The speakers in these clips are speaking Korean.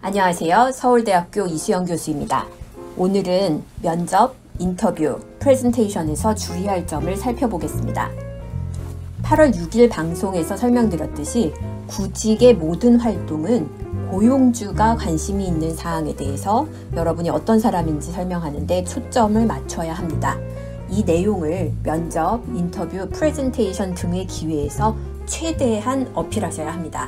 안녕하세요. 서울대학교 이수영 교수입니다. 오늘은 면접, 인터뷰, 프레젠테이션에서 주의할 점을 살펴보겠습니다. 8월 6일 방송에서 설명드렸듯이 구직의 모든 활동은 고용주가 관심이 있는 사항에 대해서 여러분이 어떤 사람인지 설명하는데 초점을 맞춰야 합니다. 이 내용을 면접, 인터뷰, 프레젠테이션 등의 기회에서 최대한 어필하셔야 합니다.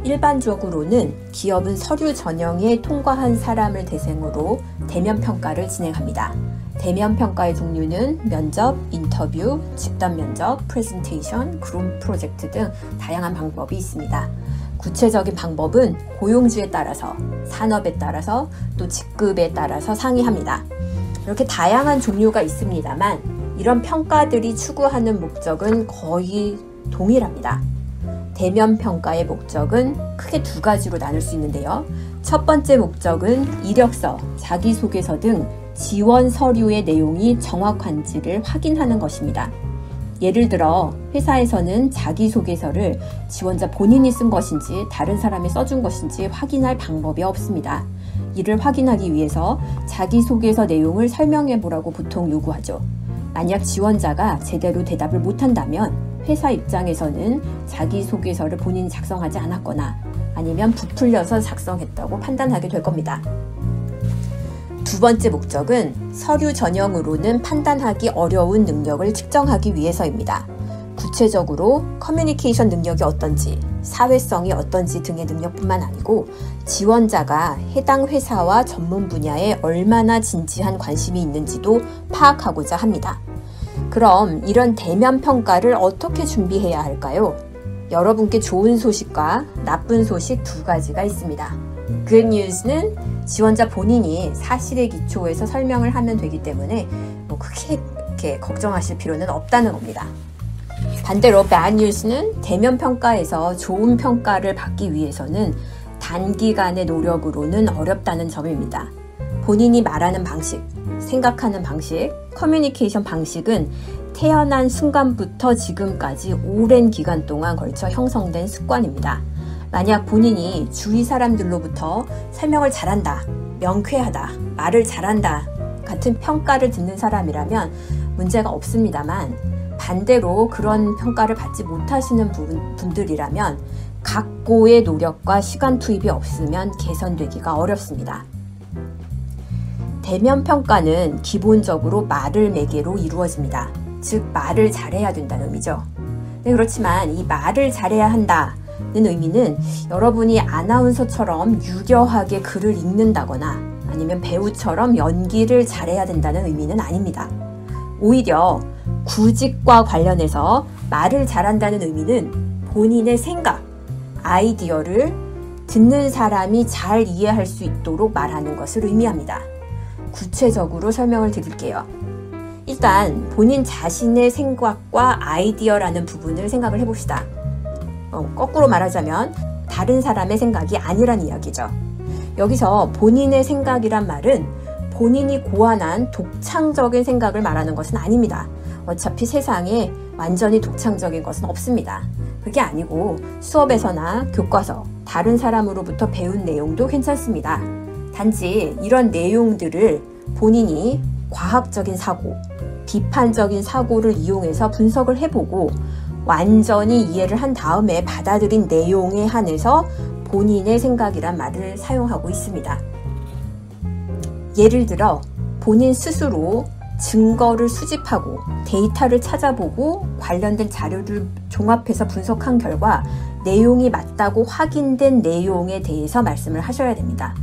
일반적으로는 기업은 서류 전형에 통과한 사람을 대상으로 대면 평가를 진행합니다. 대면 평가의 종류는 면접, 인터뷰, 집단 면접, 프레젠테이션, 그룹 프로젝트 등 다양한 방법이 있습니다. 구체적인 방법은 고용주에 따라서, 산업에 따라서, 또 직급에 따라서 상이합니다. 이렇게 다양한 종류가 있습니다만 이런 평가들이 추구하는 목적은 거의 동일합니다. 대면 평가의 목적은 크게 두 가지로 나눌 수 있는데요. 첫 번째 목적은 이력서, 자기소개서 등 지원 서류의 내용이 정확한지를 확인하는 것입니다. 예를 들어 회사에서는 자기소개서를 지원자 본인이 쓴 것인지 다른 사람이 써준 것인지 확인할 방법이 없습니다. 이를 확인하기 위해서 자기소개서 내용을 설명해 보라고 보통 요구하죠. 만약 지원자가 제대로 대답을 못한다면 회사 입장에서는 자기소개서를 본인이 작성하지 않았거나 아니면 부풀려서 작성했다고 판단하게 될 겁니다. 두 번째 목적은 서류 전형으로는 판단하기 어려운 능력을 측정하기 위해서입니다. 구체적으로 커뮤니케이션 능력이 어떤지, 사회성이 어떤지 등의 능력뿐만 아니고 지원자가 해당 회사와 전문 분야에 얼마나 진지한 관심이 있는지도 파악하고자 합니다. 그럼 이런 대면 평가를 어떻게 준비해야 할까요? 여러분께 좋은 소식과 나쁜 소식 두 가지가 있습니다. Good news는 지원자 본인이 사실에 기초해서 설명을 하면 되기 때문에 크게 이렇게 걱정하실 필요는 없다는 겁니다. 반대로 bad news는 대면 평가에서 좋은 평가를 받기 위해서는 단기간의 노력으로는 어렵다는 점입니다. 본인이 말하는 방식, 생각하는 방식, 커뮤니케이션 방식은 태어난 순간부터 지금까지 오랜 기간 동안 걸쳐 형성된 습관입니다. 만약 본인이 주위 사람들로부터 설명을 잘한다, 명쾌하다, 말을 잘한다 같은 평가를 듣는 사람이라면 문제가 없습니다만 반대로 그런 평가를 받지 못하시는 분들이라면 각고의 노력과 시간 투입이 없으면 개선되기가 어렵습니다. 대면 평가는 기본적으로 말을 매개로 이루어집니다. 즉 말을 잘해야 된다는 의미죠. 네, 그렇지만 이 말을 잘해야 한다는 의미는 여러분이 아나운서처럼 유려하게 글을 읽는다거나 아니면 배우처럼 연기를 잘해야 된다는 의미는 아닙니다. 오히려 구직과 관련해서 말을 잘한다는 의미는 본인의 생각, 아이디어를 듣는 사람이 잘 이해할 수 있도록 말하는 것을 의미합니다. 구체적으로 설명을 드릴게요. 일단 본인 자신의 생각과 아이디어라는 부분을 생각을 해봅시다. 거꾸로 말하자면 다른 사람의 생각이 아니란 이야기죠. 여기서 본인의 생각이란 말은 본인이 고안한 독창적인 생각을 말하는 것은 아닙니다. 어차피 세상에 완전히 독창적인 것은 없습니다. 그게 아니고 수업에서나 교과서, 다른 사람으로부터 배운 내용도 괜찮습니다. 단지 이런 내용들을 본인이 과학적인 사고, 비판적인 사고를 이용해서 분석을 해보고 완전히 이해를 한 다음에 받아들인 내용에 한해서 본인의 생각이란 말을 사용하고 있습니다. 예를 들어 본인 스스로 증거를 수집하고 데이터를 찾아보고 관련된 자료를 종합해서 분석한 결과 내용이 맞다고 확인된 내용에 대해서 말씀을 하셔야 됩니다.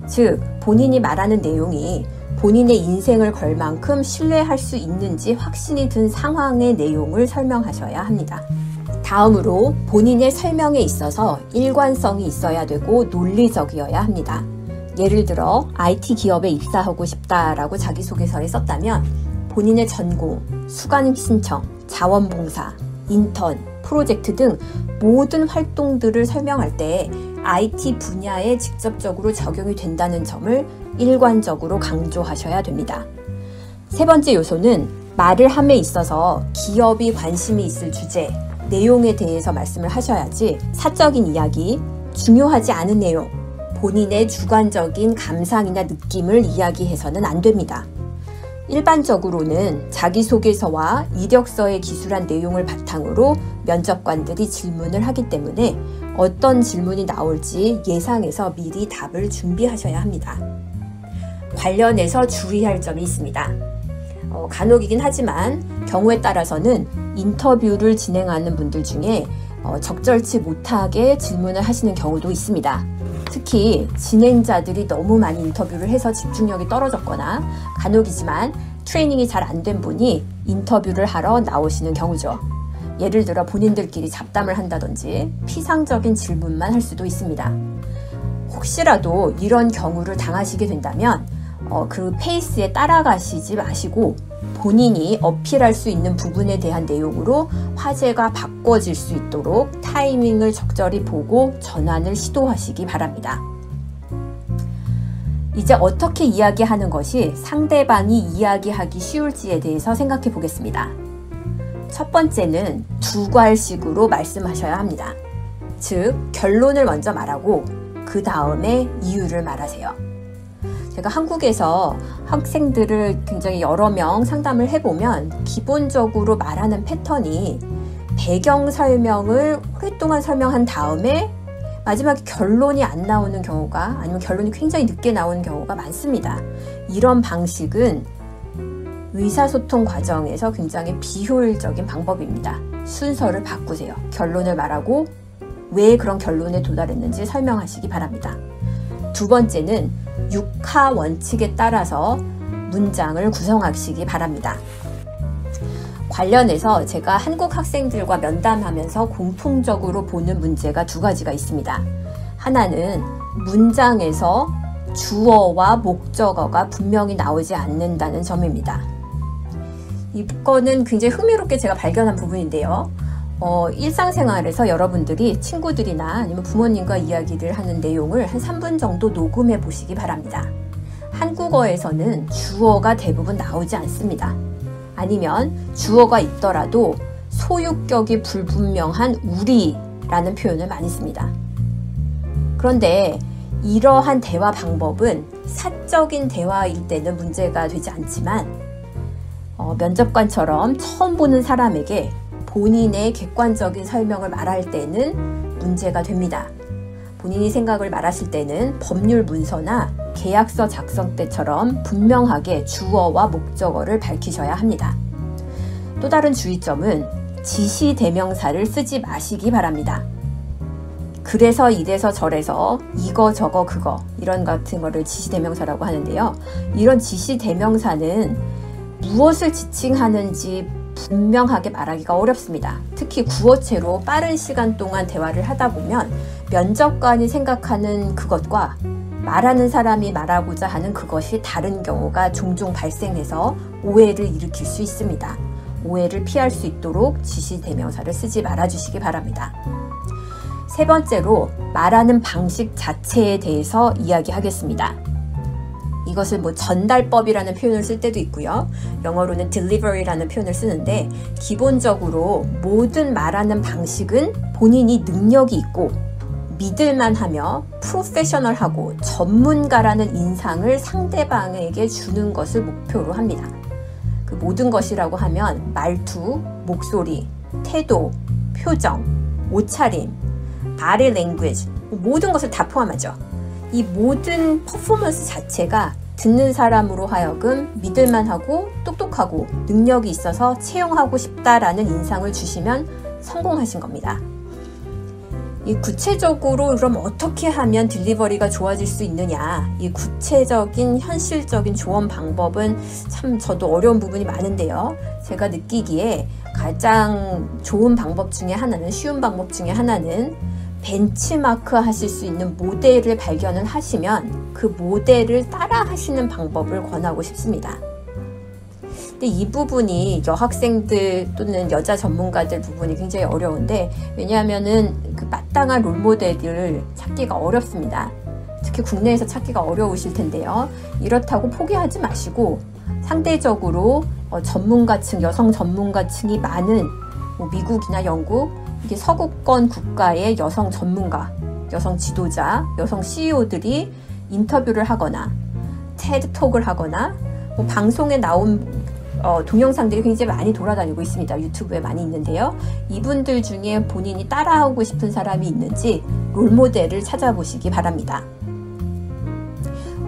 즉, 본인이 말하는 내용이 본인의 인생을 걸 만큼 신뢰할 수 있는지 확신이 든 상황의 내용을 설명하셔야 합니다. 다음으로 본인의 설명에 있어서 일관성이 있어야 되고 논리적이어야 합니다. 예를 들어 IT 기업에 입사하고 싶다라고 자기소개서에 썼다면 본인의 전공, 수강 신청, 자원봉사, 인턴, 프로젝트 등 모든 활동들을 설명할 때 IT 분야에 직접적으로 적용이 된다는 점을 일관적으로 강조하셔야 됩니다. 세 번째 요소는 말을 함에 있어서 기업이 관심이 있을 주제, 내용에 대해서 말씀을 하셔야지 사적인 이야기, 중요하지 않은 내용, 본인의 주관적인 감상이나 느낌을 이야기해서는 안 됩니다. 일반적으로는 자기소개서와 이력서에 기술한 내용을 바탕으로 면접관들이 질문을 하기 때문에 어떤 질문이 나올지 예상해서 미리 답을 준비하셔야 합니다. 관련해서 주의할 점이 있습니다. 간혹이긴 하지만 경우에 따라서는 인터뷰를 진행하는 분들 중에 적절치 못하게 질문을 하시는 경우도 있습니다. 특히 진행자들이 너무 많이 인터뷰를 해서 집중력이 떨어졌거나 간혹이지만 트레이닝이 잘 안 된 분이 인터뷰를 하러 나오시는 경우죠. 예를 들어 본인들끼리 잡담을 한다든지 피상적인 질문만 할 수도 있습니다. 혹시라도 이런 경우를 당하시게 된다면 그 페이스에 따라가시지 마시고 본인이 어필할 수 있는 부분에 대한 내용으로 화제가 바꿔질 수 있도록 타이밍을 적절히 보고 전환을 시도하시기 바랍니다. 이제 어떻게 이야기하는 것이 상대방이 이야기하기 쉬울지에 대해서 생각해 보겠습니다. 첫 번째는 두괄식으로 말씀하셔야 합니다. 즉, 결론을 먼저 말하고 그 다음에 이유를 말하세요. 제가 한국에서 학생들을 굉장히 여러 명 상담을 해보면 기본적으로 말하는 패턴이 배경 설명을 오랫동안 설명한 다음에 마지막에 결론이 안 나오는 경우가 아니면 결론이 굉장히 늦게 나오는 경우가 많습니다. 이런 방식은 의사소통 과정에서 굉장히 비효율적인 방법입니다. 순서를 바꾸세요. 결론을 말하고 왜 그런 결론에 도달했는지 설명하시기 바랍니다. 두 번째는 6하 원칙에 따라서 문장을 구성하시기 바랍니다. 관련해서 제가 한국 학생들과 면담하면서 공통적으로 보는 문제가 두 가지가 있습니다. 하나는 문장에서 주어와 목적어가 분명히 나오지 않는다는 점입니다. 이거는 굉장히 흥미롭게 제가 발견한 부분인데요. 일상생활에서 여러분들이 친구들이나 아니면 부모님과 이야기를 하는 내용을 한 3분 정도 녹음해 보시기 바랍니다. 한국어에서는 주어가 대부분 나오지 않습니다. 아니면 주어가 있더라도 소유격이 불분명한 우리라는 표현을 많이 씁니다. 그런데 이러한 대화 방법은 사적인 대화일 때는 문제가 되지 않지만 면접관처럼 처음 보는 사람에게 본인의 객관적인 설명을 말할 때는 문제가 됩니다. 본인이 생각을 말하실 때는 법률 문서나 계약서 작성 때처럼 분명하게 주어와 목적어를 밝히셔야 합니다. 또 다른 주의점은 지시대명사를 쓰지 마시기 바랍니다. 그래서 이래서 저래서 이거 저거 그거 이런 같은 거를 지시대명사라고 하는데요. 이런 지시대명사는 무엇을 지칭하는지 분명하게 말하기가 어렵습니다. 특히 구어체로 빠른 시간 동안 대화를 하다 보면 면접관이 생각하는 그것과 말하는 사람이 말하고자 하는 그것이 다른 경우가 종종 발생해서 오해를 일으킬 수 있습니다. 오해를 피할 수 있도록 지시대명사를 쓰지 말아주시기 바랍니다. 세 번째로 말하는 방식 자체에 대해서 이야기하겠습니다. 이것을 전달법이라는 표현을 쓸 때도 있고요. 영어로는 delivery라는 표현을 쓰는데 기본적으로 모든 말하는 방식은 본인이 능력이 있고 믿을만하며 프로페셔널하고 전문가라는 인상을 상대방에게 주는 것을 목표로 합니다. 그 모든 것이라고 하면 말투, 목소리, 태도, 표정, 옷차림, body language 모든 것을 다 포함하죠. 이 모든 퍼포먼스 자체가 듣는 사람으로 하여금 믿을만하고 똑똑하고 능력이 있어서 채용하고 싶다라는 인상을 주시면 성공하신 겁니다. 이 구체적으로 그럼 어떻게 하면 딜리버리가 좋아질 수 있느냐, 이 구체적인 현실적인 조언 방법은 참 저도 어려운 부분이 많은데요. 제가 느끼기에 가장 좋은 방법 중에 하나는, 쉬운 방법 중에 하나는 벤치마크 하실 수 있는 모델을 발견을 하시면 그 모델을 따라 하시는 방법을 권하고 싶습니다. 근데 이 부분이 여학생들 또는 여자 전문가들 부분이 굉장히 어려운데, 왜냐하면은 그 마땅한 롤모델을 찾기가 어렵습니다. 특히 국내에서 찾기가 어려우실 텐데요. 이렇다고 포기하지 마시고 상대적으로 전문가층, 여성 전문가층이 많은 미국이나 영국, 이게 서구권 국가의 여성 전문가, 여성 지도자, 여성 CEO들이 인터뷰를 하거나 테드톡을 하거나 뭐 방송에 나온 동영상들이 굉장히 많이 돌아다니고 있습니다. 유튜브에 많이 있는데요. 이분들 중에 본인이 따라하고 싶은 사람이 있는지 롤모델을 찾아보시기 바랍니다.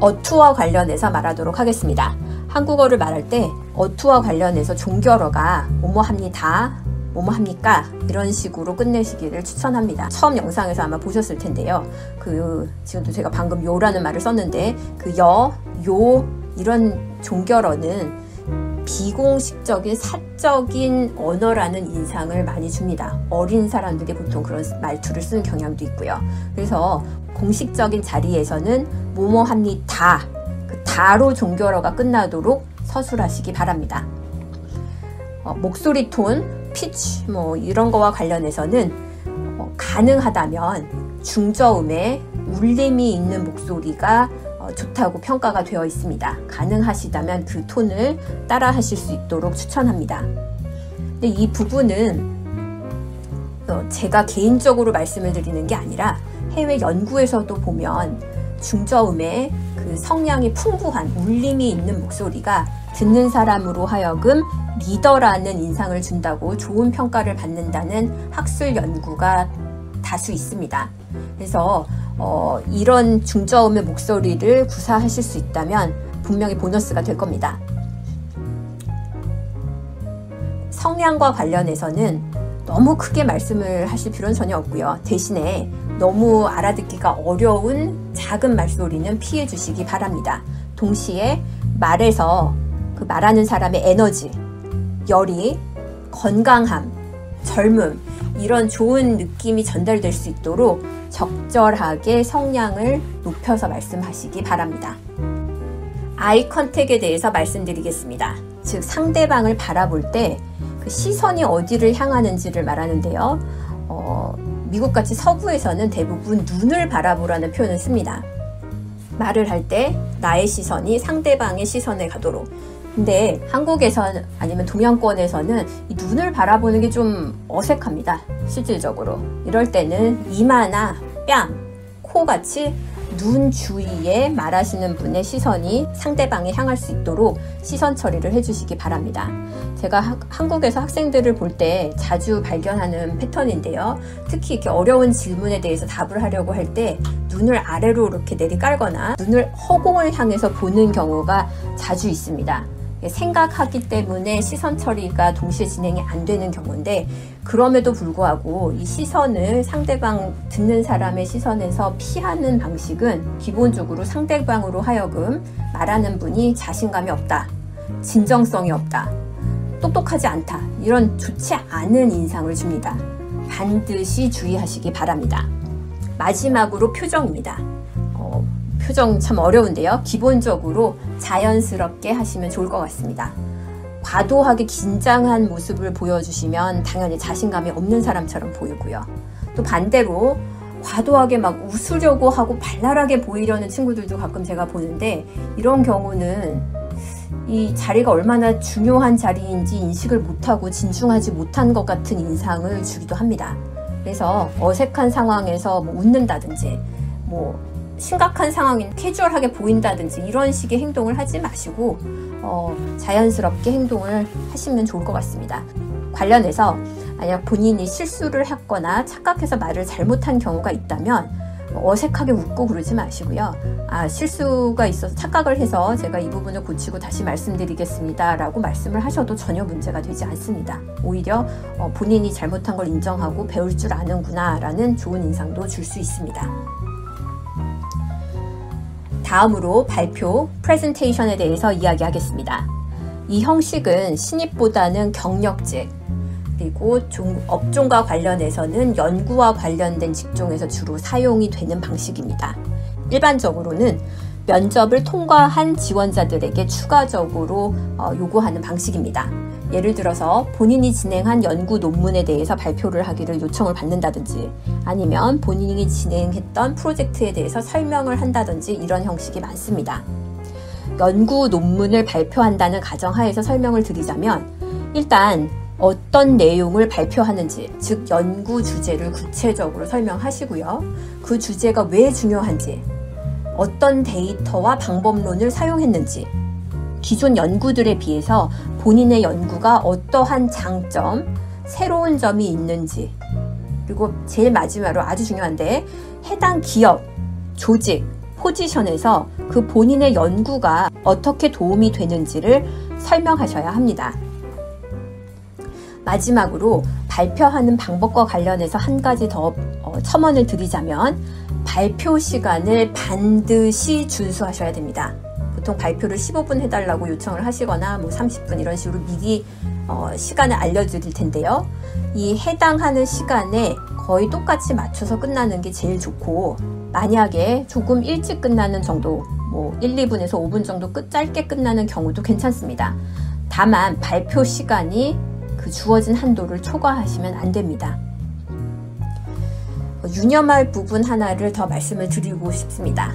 어투와 관련해서 말하도록 하겠습니다. 한국어를 말할 때 어투와 관련해서 종결어가 뭐뭐합니다, 뭐뭐합니까 이런 식으로 끝내시기를 추천합니다. 처음 영상에서 아마 보셨을 텐데요. 지금도 제가 방금 요라는 말을 썼는데 요 이런 종결어는 비공식적인 사적인 언어라는 인상을 많이 줍니다. 어린 사람들이 보통 그런 말투를 쓰는 경향도 있고요. 그래서 공식적인 자리에서는 뭐뭐합니다. 다로 종결어가 끝나도록 서술하시기 바랍니다. 목소리 톤, 피치 뭐 이런 거와 관련해서는 가능하다면 중저음에 울림이 있는 목소리가 좋다고 평가가 되어 있습니다. 가능하시다면 그 톤을 따라 하실 수 있도록 추천합니다. 근데 이 부분은 제가 개인적으로 말씀을 드리는 게 아니라 해외 연구에서도 보면 중저음에 그 성량이 풍부한 울림이 있는 목소리가 듣는 사람으로 하여금 리더라는 인상을 준다고 좋은 평가를 받는다는 학술 연구가 다수 있습니다. 그래서 이런 중저음의 목소리를 구사하실 수 있다면 분명히 보너스가 될 겁니다. 성량과 관련해서는 너무 크게 말씀을 하실 필요는 전혀 없고요. 대신에 너무 알아듣기가 어려운 작은 말소리는 피해 주시기 바랍니다. 동시에 말에서 그 말하는 사람의 에너지, 열이, 건강함, 젊음 이런 좋은 느낌이 전달될 수 있도록 적절하게 성량을 높여서 말씀하시기 바랍니다. 아이 컨택에 대해서 말씀드리겠습니다. 즉 상대방을 바라볼 때 그 시선이 어디를 향하는지를 말하는데요. 미국같이 서구에서는 대부분 눈을 바라보라는 표현을 씁니다. 말을 할 때 나의 시선이 상대방의 시선에 가도록. 근데 한국에서는 아니면 동양권에서는 이 눈을 바라보는 게 좀 어색합니다. 실질적으로. 이럴 때는 이마나 뺨, 코같이 눈 주위에 말하시는 분의 시선이 상대방에 향할 수 있도록 시선 처리를 해주시기 바랍니다. 제가 한국에서 학생들을 볼 때 자주 발견하는 패턴인데요. 특히 이렇게 어려운 질문에 대해서 답을 하려고 할 때 눈을 아래로 이렇게 내리깔거나 눈을 허공을 향해서 보는 경우가 자주 있습니다. 생각하기 때문에 시선 처리가 동시에 진행이 안 되는 경우인데 그럼에도 불구하고 이 시선을 상대방 듣는 사람의 시선에서 피하는 방식은 기본적으로 상대방으로 하여금 말하는 분이 자신감이 없다, 진정성이 없다, 똑똑하지 않다 이런 좋지 않은 인상을 줍니다. 반드시 주의하시기 바랍니다. 마지막으로 표정입니다. 표정 참 어려운데요. 기본적으로 자연스럽게 하시면 좋을 것 같습니다. 과도하게 긴장한 모습을 보여주시면 당연히 자신감이 없는 사람처럼 보이고요. 또 반대로 과도하게 막 웃으려고 하고 발랄하게 보이려는 친구들도 가끔 제가 보는데 이런 경우는 이 자리가 얼마나 중요한 자리인지 인식을 못하고 진중하지 못한 것 같은 인상을 주기도 합니다. 그래서 어색한 상황에서 뭐 웃는다든지 뭐 심각한 상황인 캐주얼하게 보인다든지 이런 식의 행동을 하지 마시고 자연스럽게 행동을 하시면 좋을 것 같습니다. 관련해서 만약 본인이 실수를 했거나 착각해서 말을 잘못한 경우가 있다면 어색하게 웃고 그러지 마시고요. 실수가 있어서 착각을 해서 제가 이 부분을 고치고 다시 말씀드리겠습니다 라고 말씀을 하셔도 전혀 문제가 되지 않습니다. 오히려 본인이 잘못한 걸 인정하고 배울 줄 아는구나 라는 좋은 인상도 줄 수 있습니다. 다음으로 발표, 프레젠테이션에 대해서 이야기하겠습니다. 이 형식은 신입보다는 경력직, 그리고 업종과 관련해서는 연구와 관련된 직종에서 주로 사용이 되는 방식입니다. 일반적으로는 면접을 통과한 지원자들에게 추가적으로 요구하는 방식입니다. 예를 들어서 본인이 진행한 연구 논문에 대해서 발표를 하기를 요청을 받는다든지 아니면 본인이 진행했던 프로젝트에 대해서 설명을 한다든지 이런 형식이 많습니다. 연구 논문을 발표한다는 가정하에서 설명을 드리자면 일단 어떤 내용을 발표하는지, 즉 연구 주제를 구체적으로 설명하시고요. 그 주제가 왜 중요한지, 어떤 데이터와 방법론을 사용했는지, 기존 연구들에 비해서 본인의 연구가 어떠한 장점, 새로운 점이 있는지, 그리고 제일 마지막으로 아주 중요한데 해당 기업, 조직, 포지션에서 그 본인의 연구가 어떻게 도움이 되는지를 설명하셔야 합니다. 마지막으로 발표하는 방법과 관련해서 한 가지 더 첨언을 드리자면 발표 시간을 반드시 준수하셔야 됩니다. 보통 발표를 15분 해달라고 요청을 하시거나 30분 이런 식으로 미리 시간을 알려드릴 텐데요. 이 해당하는 시간에 거의 똑같이 맞춰서 끝나는 게 제일 좋고, 만약에 조금 일찍 끝나는 정도, 1, 2분에서 5분 정도 짧게 끝나는 경우도 괜찮습니다. 다만 발표 시간이 그 주어진 한도를 초과하시면 안 됩니다. 유념할 부분 하나를 더 말씀을 드리고 싶습니다.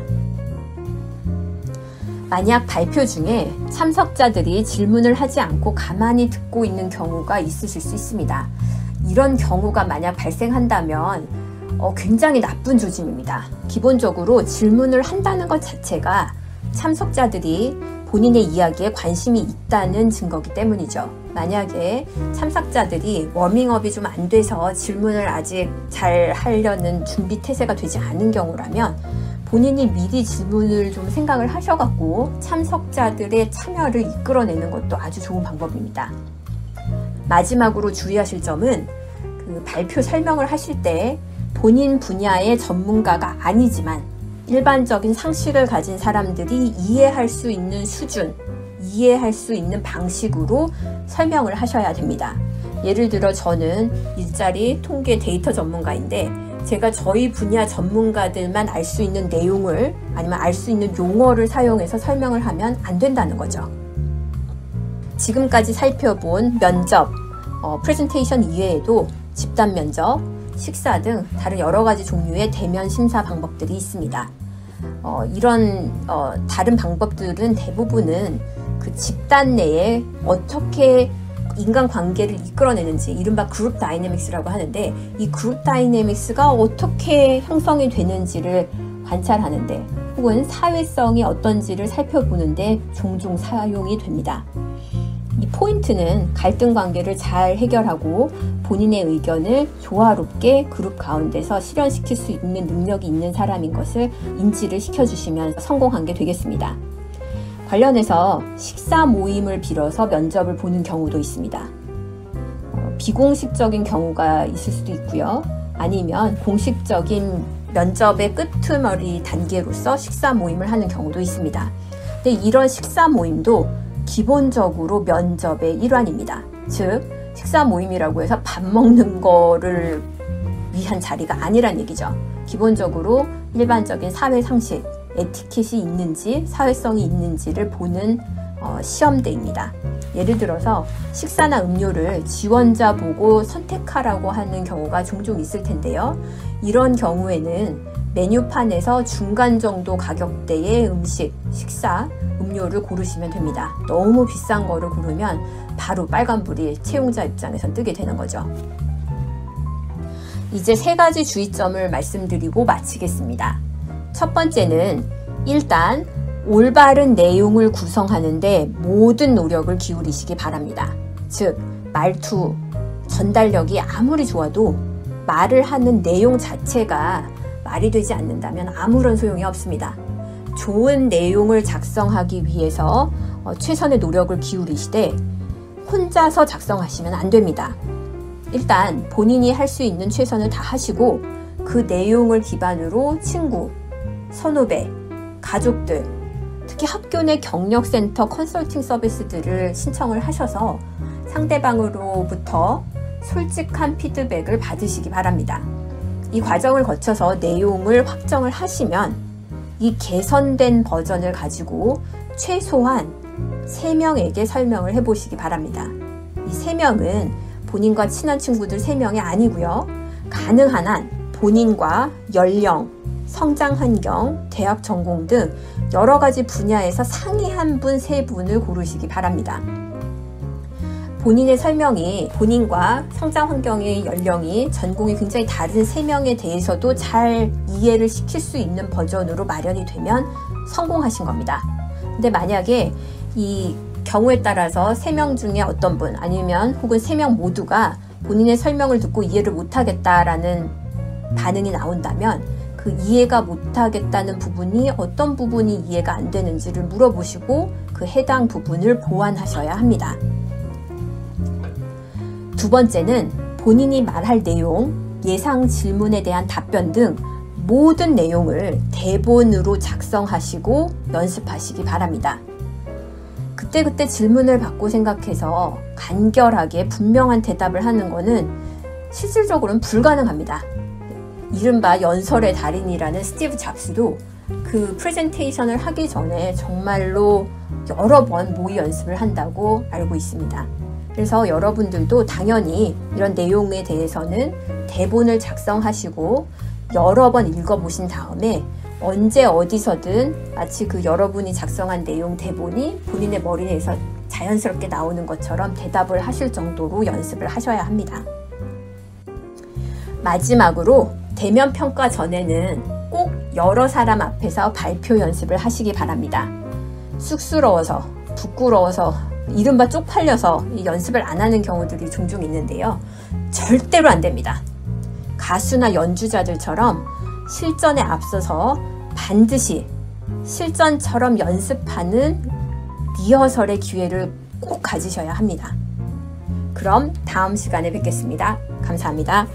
만약 발표 중에 참석자들이 질문을 하지 않고 가만히 듣고 있는 경우가 있으실 수 있습니다. 이런 경우가 만약 발생한다면 굉장히 나쁜 조짐입니다. 기본적으로 질문을 한다는 것 자체가 참석자들이 본인의 이야기에 관심이 있다는 증거이기 때문이죠. 만약에 참석자들이 워밍업이 좀 안 돼서 질문을 아직 잘 하려는 준비 태세가 되지 않은 경우라면 본인이 미리 질문을 좀 생각을 하셔갖고 참석자들의 참여를 이끌어내는 것도 아주 좋은 방법입니다. 마지막으로 주의하실 점은 그 발표 설명을 하실 때 본인 분야의 전문가가 아니지만 일반적인 상식을 가진 사람들이 이해할 수 있는 수준, 이해할 수 있는 방식으로 설명을 하셔야 됩니다. 예를 들어 저는 일자리 통계 데이터 전문가인데 제가 저희 분야 전문가들만 알 수 있는 내용을 아니면 알 수 있는 용어를 사용해서 설명을 하면 안 된다는 거죠. 지금까지 살펴본 면접, 프레젠테이션 이외에도 집단 면접, 식사 등 다른 여러 가지 종류의 대면 심사 방법들이 있습니다. 이런 다른 방법들은 대부분은 그 집단 내에 어떻게 인간관계를 이끌어내는지, 이른바 그룹 다이내믹스라고 하는데, 이 그룹 다이내믹스가 어떻게 형성이 되는지를 관찰하는데 혹은 사회성이 어떤지를 살펴보는데 종종 사용이 됩니다. 이 포인트는 갈등 관계를 잘 해결하고 본인의 의견을 조화롭게 그룹 가운데서 실현시킬 수 있는 능력이 있는 사람인 것을 인지를 시켜주시면 성공한 게 되겠습니다. 관련해서 식사 모임을 빌어서 면접을 보는 경우도 있습니다. 비공식적인 경우가 있을 수도 있고요. 아니면 공식적인 면접의 끄트머리 단계로서 식사 모임을 하는 경우도 있습니다. 근데 이런 식사 모임도 기본적으로 면접의 일환입니다. 즉, 식사 모임이라고 해서 밥 먹는 거를 위한 자리가 아니란 얘기죠. 기본적으로 일반적인 사회 상식, 에티켓이 있는지, 사회성이 있는지를 보는 시험대입니다. 예를 들어서 식사나 음료를 지원자 보고 선택하라고 하는 경우가 종종 있을 텐데요. 이런 경우에는 메뉴판에서 중간 정도 가격대의 음식, 식사, 음료를 고르시면 됩니다. 너무 비싼 거를 고르면 바로 빨간불이 채용자 입장에선 뜨게 되는 거죠. 이제 3가지 주의점을 말씀드리고 마치겠습니다. 첫 번째는 일단 올바른 내용을 구성하는데 모든 노력을 기울이시기 바랍니다. 즉, 말투, 전달력이 아무리 좋아도 말을 하는 내용 자체가 말이 되지 않는다면 아무런 소용이 없습니다. 좋은 내용을 작성하기 위해서 최선의 노력을 기울이시되 혼자서 작성하시면 안 됩니다. 일단 본인이 할 수 있는 최선을 다 하시고 그 내용을 기반으로 친구, 선후배, 가족들, 특히 학교 내 경력센터 컨설팅 서비스들을 신청을 하셔서 상대방으로부터 솔직한 피드백을 받으시기 바랍니다. 이 과정을 거쳐서 내용을 확정을 하시면 이 개선된 버전을 가지고 최소한 3명에게 설명을 해보시기 바랍니다. 이 3명은 본인과 친한 친구들 3명이 아니고요. 가능한 한 본인과 연령, 성장 환경, 대학 전공 등 여러 가지 분야에서 상위 한 분, 3분을 고르시기 바랍니다. 본인의 설명이 본인과 성장 환경의 연령이 전공이 굉장히 다른 3명에 대해서도 잘 이해를 시킬 수 있는 버전으로 마련이 되면 성공하신 겁니다. 근데 만약에 이 경우에 따라서 3명 중에 어떤 분 아니면 혹은 3명 모두가 본인의 설명을 듣고 이해를 못하겠다라는 반응이 나온다면 그 이해가 못하겠다는 부분이 어떤 부분이 이해가 안 되는지를 물어보시고 그 해당 부분을 보완하셔야 합니다. 두 번째는 본인이 말할 내용, 예상 질문에 대한 답변 등 모든 내용을 대본으로 작성하시고 연습하시기 바랍니다. 그때그때 질문을 받고 생각해서 간결하게 분명한 대답을 하는 것은 실질적으로는 불가능합니다. 이른바 연설의 달인이라는 스티브 잡스도 그 프레젠테이션을 하기 전에 정말로 여러 번 모의 연습을 한다고 알고 있습니다. 그래서 여러분들도 당연히 이런 내용에 대해서는 대본을 작성하시고 여러 번 읽어보신 다음에 언제 어디서든 마치 그 여러분이 작성한 내용 대본이 본인의 머리 내에서 자연스럽게 나오는 것처럼 대답을 하실 정도로 연습을 하셔야 합니다. 마지막으로 대면 평가 전에는 꼭 여러 사람 앞에서 발표 연습을 하시기 바랍니다. 쑥스러워서, 부끄러워서, 이른바 쪽팔려서 이 연습을 안 하는 경우들이 종종 있는데요. 절대로 안 됩니다. 가수나 연주자들처럼 실전에 앞서서 반드시 실전처럼 연습하는 리허설의 기회를 꼭 가지셔야 합니다. 그럼 다음 시간에 뵙겠습니다. 감사합니다.